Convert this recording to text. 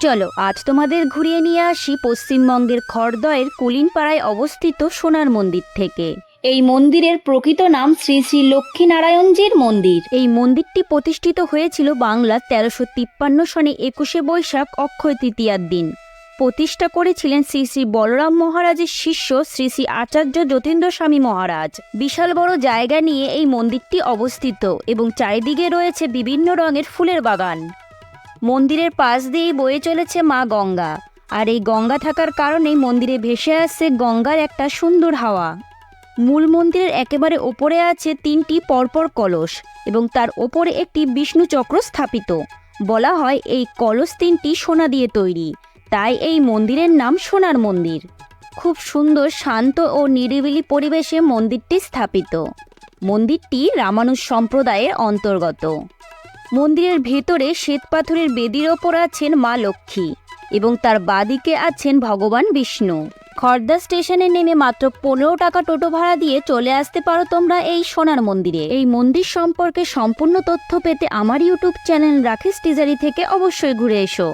চলো আজ তোমাদের ঘুরিয়ে নিয়ে আসি পশ্চিমবঙ্গের খড়দহের কুলিনপাড়ায় অবস্থিত সোনার মন্দির থেকে। এই মন্দিরের প্রকৃত নাম শ্রী শ্রী লক্ষ্মীনারায়ণজির মন্দির। এই মন্দিরটি প্রতিষ্ঠিত হয়েছিল বাংলা 1353 সনে 21শে বৈশাখ অক্ষয় তৃতীয়ার দিন। প্রতিষ্ঠা করেছিলেন শ্রী শ্রী বলরাম মহারাজের শিষ্য শ্রী শ্রী আচার্য যতীন্দ্র স্বামী মহারাজ। বিশাল বড় জায়গা নিয়ে এই মন্দিরটি অবস্থিত এবং চারিদিকে রয়েছে বিভিন্ন রঙের ফুলের বাগান। মন্দিরের পাশ দিয়েই বয়ে চলেছে মা গঙ্গা, আর এই গঙ্গা থাকার কারণেই মন্দিরে ভেসে আসছে গঙ্গার একটা সুন্দর হাওয়া। মূল মন্দিরের একেবারে ওপরে আছে 3টি পরপর কলস এবং তার ওপরে একটি বিষ্ণু চক্র স্থাপিত। বলা হয় এই কলস 3টি সোনা দিয়ে তৈরি, তাই এই মন্দিরের নাম সোনার মন্দির। খুব সুন্দর শান্ত ও নিরিবিলি পরিবেশে মন্দিরটি স্থাপিত। মন্দিরটি রামানুজ সম্প্রদায়ের অন্তর্গত। মন্দিরের ভেতরে শ্বেতপাথরের বেদির ওপর আছেন মা লক্ষ্মী এবং তার বাদিকে আছেন ভগবান বিষ্ণু। খড়দা স্টেশনে নেমে মাত্র 15 টাকা টোটো ভাড়া দিয়ে চলে আসতে পারো তোমরা এই সোনার মন্দিরে। এই মন্দির সম্পর্কে সম্পূর্ণ তথ্য পেতে আমার ইউটিউব চ্যানেল রাকেশ টিজারি থেকে অবশ্যই ঘুরে এসো।